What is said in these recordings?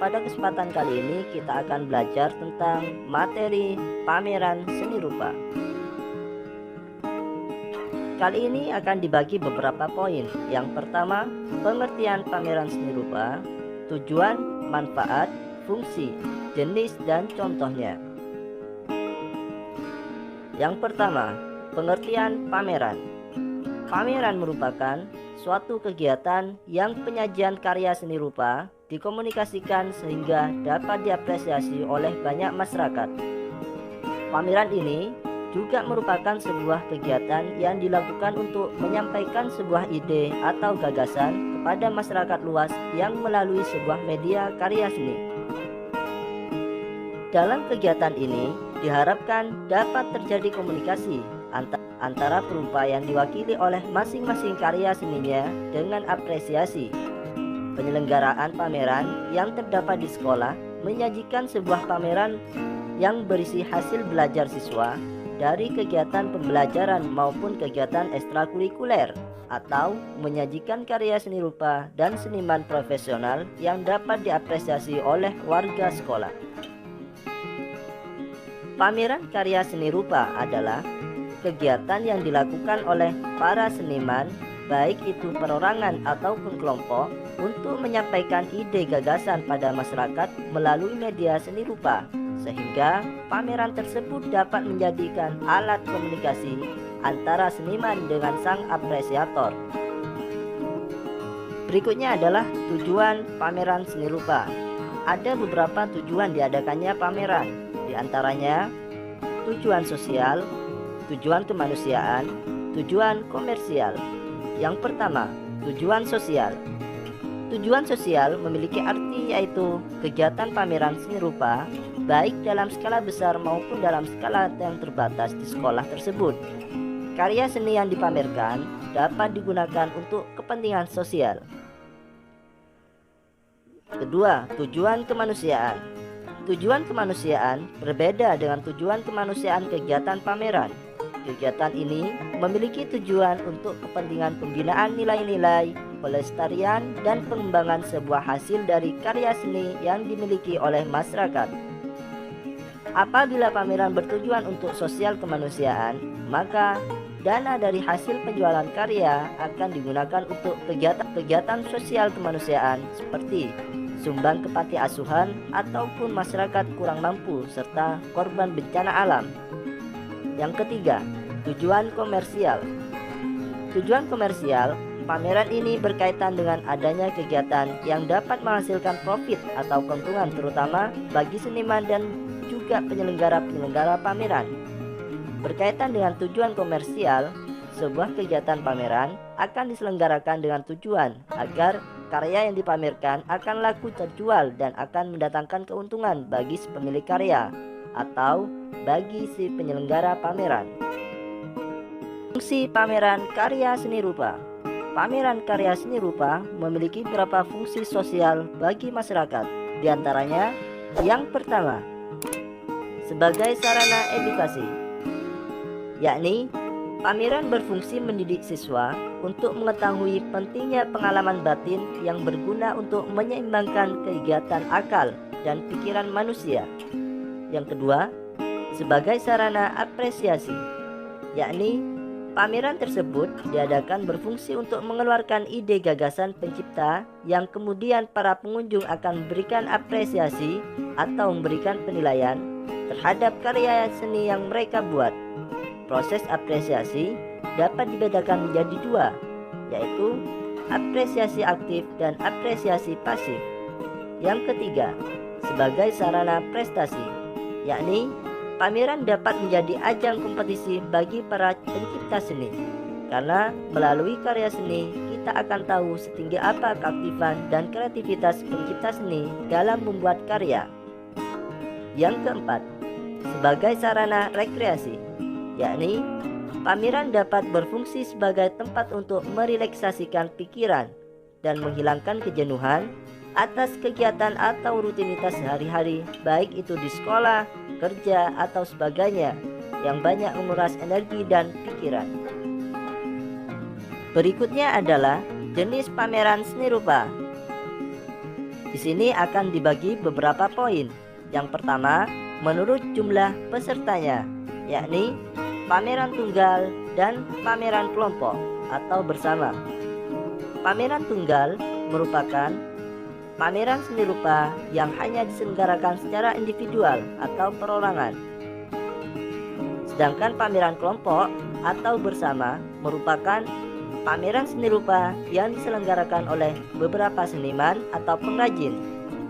pada kesempatan kali ini kita akan belajar tentang materi pameran seni rupa. Kali ini akan dibagi beberapa poin. Yang pertama, pengertian pameran seni rupa, tujuan, manfaat, fungsi, jenis, dan contohnya. Yang pertama, pengertian pameran. Pameran merupakan suatu kegiatan yang penyajian karya seni rupa dikomunikasikan sehingga dapat diapresiasi oleh banyak masyarakat. Pameran ini juga merupakan sebuah kegiatan yang dilakukan untuk menyampaikan sebuah ide atau gagasan kepada masyarakat luas yang melalui sebuah media karya seni. Dalam kegiatan ini diharapkan dapat terjadi komunikasi antara perupa yang diwakili oleh masing-masing karya seninya dengan apresiasi. Penyelenggaraan pameran yang terdapat di sekolah menyajikan sebuah pameran yang berisi hasil belajar siswa dari kegiatan pembelajaran maupun kegiatan ekstrakurikuler, atau menyajikan karya seni rupa dan seniman profesional yang dapat diapresiasi oleh warga sekolah. Pameran karya seni rupa adalah kegiatan yang dilakukan oleh para seniman, baik itu perorangan ataupun kelompok, untuk menyampaikan ide gagasan pada masyarakat melalui media seni rupa, sehingga pameran tersebut dapat menjadikan alat komunikasi antara seniman dengan sang apresiator. Berikutnya adalah tujuan pameran seni rupa. Ada beberapa tujuan diadakannya pameran, di antaranya tujuan sosial, tujuan kemanusiaan, tujuan komersial. Yang pertama, tujuan sosial. Tujuan sosial memiliki arti yaitu kegiatan pameran seni rupa baik dalam skala besar maupun dalam skala yang terbatas di sekolah tersebut. Karya seni yang dipamerkan dapat digunakan untuk kepentingan sosial. Kedua, tujuan kemanusiaan. Tujuan kemanusiaan berbeda dengan tujuan kemanusiaan kegiatan pameran. Kegiatan ini memiliki tujuan untuk kepentingan pembinaan nilai-nilai, pelestarian, dan pengembangan sebuah hasil dari karya seni yang dimiliki oleh masyarakat. Apabila pameran bertujuan untuk sosial kemanusiaan, maka dana dari hasil penjualan karya akan digunakan untuk kegiatan sosial kemanusiaan seperti sumbang ke panti asuhan ataupun masyarakat kurang mampu serta korban bencana alam. Yang ketiga, tujuan komersial. Tujuan komersial, pameran ini berkaitan dengan adanya kegiatan yang dapat menghasilkan profit atau keuntungan terutama bagi seniman dan juga penyelenggara pameran. Berkaitan dengan tujuan komersial, sebuah kegiatan pameran akan diselenggarakan dengan tujuan agar karya yang dipamerkan akan laku terjual dan akan mendatangkan keuntungan bagi si pemilik karya atau bagi si penyelenggara pameran. Fungsi pameran karya seni rupa. Pameran karya seni rupa memiliki beberapa fungsi sosial bagi masyarakat. Di antaranya, yang pertama, sebagai sarana edukasi, yakni pameran berfungsi mendidik siswa untuk mengetahui pentingnya pengalaman batin yang berguna untuk menyeimbangkan kegiatan akal dan pikiran manusia. Yang kedua, sebagai sarana apresiasi, yakni pameran tersebut diadakan berfungsi untuk mengeluarkan ide gagasan pencipta yang kemudian para pengunjung akan memberikan apresiasi atau memberikan penilaian terhadap karya seni yang mereka buat. Proses apresiasi dapat dibedakan menjadi dua, yaitu apresiasi aktif dan apresiasi pasif. Yang ketiga, sebagai sarana prestasi, yakni pameran dapat menjadi ajang kompetisi bagi para pencipta seni. Karena melalui karya seni, kita akan tahu setinggi apa keaktifan dan kreativitas pencipta seni dalam membuat karya. Yang keempat, sebagai sarana rekreasi, yakni pameran dapat berfungsi sebagai tempat untuk merelaksasikan pikiran dan menghilangkan kejenuhan atas kegiatan atau rutinitas sehari-hari, baik itu di sekolah, kerja, atau sebagainya yang banyak menguras energi dan pikiran. Berikutnya adalah jenis pameran seni rupa. Di sini akan dibagi beberapa poin. Yang pertama, menurut jumlah pesertanya, yakni pameran tunggal dan pameran kelompok atau bersama. Pameran tunggal merupakan pameran seni rupa yang hanya diselenggarakan secara individual atau perorangan. Sedangkan pameran kelompok atau bersama merupakan pameran seni rupa yang diselenggarakan oleh beberapa seniman atau pengrajin.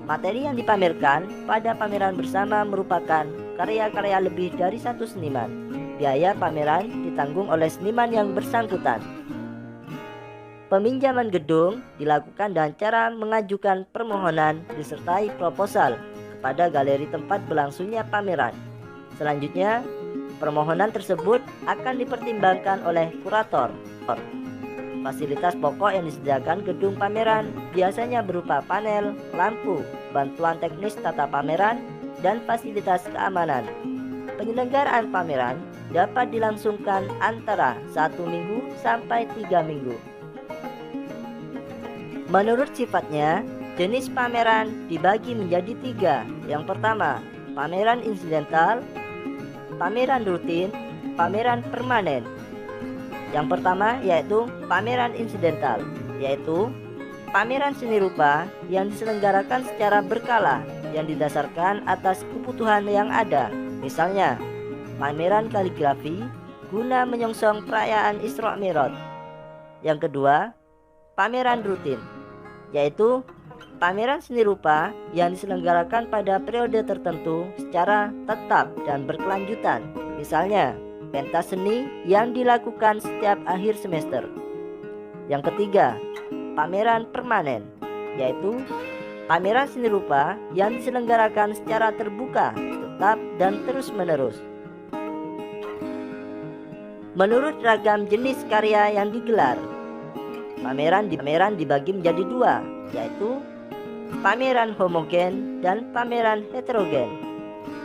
Materi yang dipamerkan pada pameran bersama merupakan karya-karya lebih dari satu seniman. Biaya pameran ditanggung oleh seniman yang bersangkutan. Peminjaman gedung dilakukan dengan cara mengajukan permohonan disertai proposal kepada galeri tempat berlangsungnya pameran. Selanjutnya, permohonan tersebut akan dipertimbangkan oleh kurator. Fasilitas pokok yang disediakan gedung pameran biasanya berupa panel, lampu, bantuan teknis tata pameran, dan fasilitas keamanan. Penyelenggaraan pameran dapat dilangsungkan antara 1 minggu sampai 3 minggu. Menurut sifatnya, jenis pameran dibagi menjadi 3. Yang pertama, pameran insidental, pameran rutin, pameran permanen. Yang pertama yaitu pameran insidental, yaitu pameran seni rupa yang diselenggarakan secara berkala yang didasarkan atas kebutuhan yang ada. Misalnya, pameran kaligrafi guna menyongsong perayaan Isra Mi'raj. Yang kedua, pameran rutin, yaitu pameran seni rupa yang diselenggarakan pada periode tertentu secara tetap dan berkelanjutan. Misalnya, pentas seni yang dilakukan setiap akhir semester. Yang ketiga, pameran permanen, yaitu pameran seni rupa yang diselenggarakan secara terbuka, tetap, dan terus-menerus. Menurut ragam jenis karya yang digelar, pameran dibagi menjadi 2, yaitu pameran homogen dan pameran heterogen.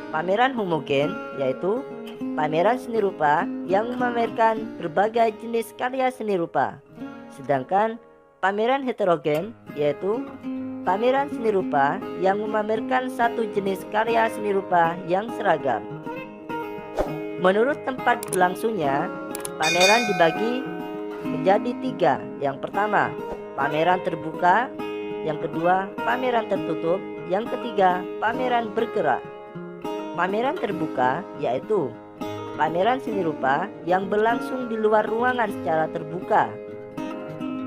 Pameran homogen yaitu pameran seni rupa yang memamerkan berbagai jenis karya seni rupa. Sedangkan pameran heterogen yaitu pameran seni rupa yang memamerkan satu jenis karya seni rupa yang seragam. Menurut tempat berlangsungnya, pameran dibagi menjadi 3. Yang pertama, pameran terbuka. Yang kedua, pameran tertutup. Yang ketiga, pameran bergerak. Pameran terbuka yaitu pameran seni rupa yang berlangsung di luar ruangan secara terbuka.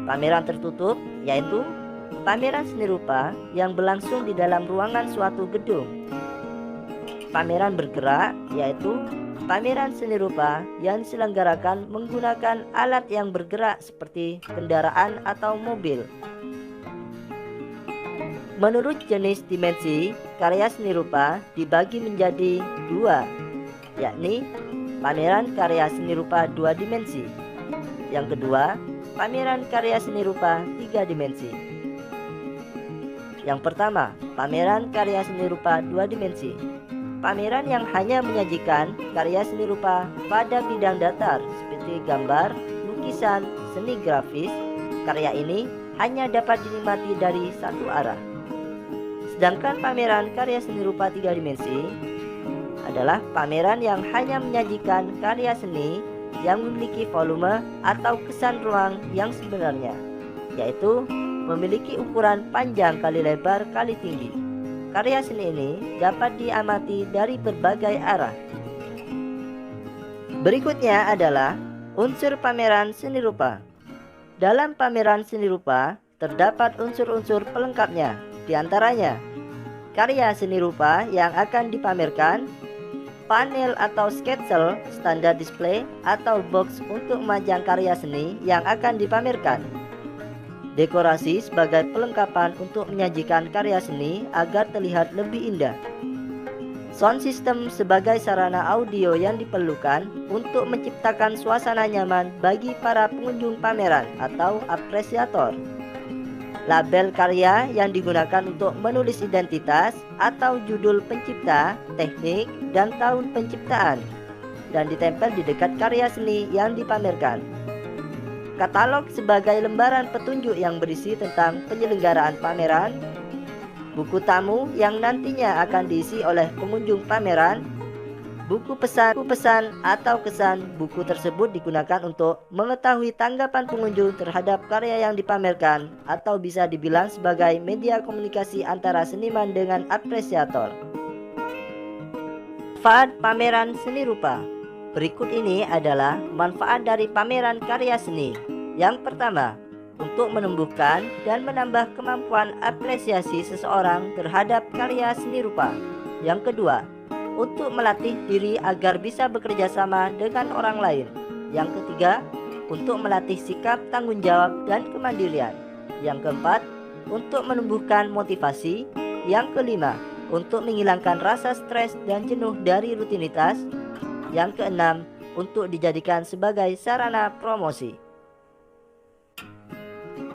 Pameran tertutup yaitu pameran seni rupa yang berlangsung di dalam ruangan suatu gedung. Pameran bergerak yaitu pameran seni rupa yang diselenggarakan menggunakan alat yang bergerak seperti kendaraan atau mobil. Menurut jenis dimensi, karya seni rupa dibagi menjadi 2, yakni pameran karya seni rupa 2 dimensi. Yang kedua, pameran karya seni rupa 3 dimensi. Yang pertama, pameran karya seni rupa 2 dimensi. Pameran yang hanya menyajikan karya seni rupa pada bidang datar seperti gambar, lukisan, seni grafis. Karya ini hanya dapat dinikmati dari satu arah. Sedangkan pameran karya seni rupa 3 dimensi adalah pameran yang hanya menyajikan karya seni yang memiliki volume atau kesan ruang yang sebenarnya, yaitu memiliki ukuran panjang kali lebar kali tinggi. Karya seni ini dapat diamati dari berbagai arah. Berikutnya adalah unsur pameran seni rupa. Dalam pameran seni rupa terdapat unsur-unsur pelengkapnya, di antaranya karya seni rupa yang akan dipamerkan, panel atau sketsel, standar display atau box untuk memajang karya seni yang akan dipamerkan, dekorasi sebagai pelengkapan untuk menyajikan karya seni agar terlihat lebih indah, sound system sebagai sarana audio yang diperlukan untuk menciptakan suasana nyaman bagi para pengunjung pameran atau apresiator, label karya yang digunakan untuk menulis identitas atau judul pencipta, teknik, dan tahun penciptaan, dan ditempel di dekat karya seni yang dipamerkan. Katalog sebagai lembaran petunjuk yang berisi tentang penyelenggaraan pameran. buku tamu yang nantinya akan diisi oleh pengunjung pameran, buku pesan atau kesan. Buku tersebut digunakan untuk mengetahui tanggapan pengunjung terhadap karya yang dipamerkan, atau bisa dibilang sebagai media komunikasi antara seniman dengan apresiator. Manfaat pameran seni rupa. Berikut ini adalah manfaat dari pameran karya seni. Yang pertama, untuk menumbuhkan dan menambah kemampuan apresiasi seseorang terhadap karya seni rupa. Yang kedua, untuk melatih diri agar bisa bekerja sama dengan orang lain. Yang ketiga, untuk melatih sikap tanggung jawab dan kemandirian. Yang keempat, untuk menumbuhkan motivasi. Yang kelima, untuk menghilangkan rasa stres dan jenuh dari rutinitas. Yang keenam, untuk dijadikan sebagai sarana promosi.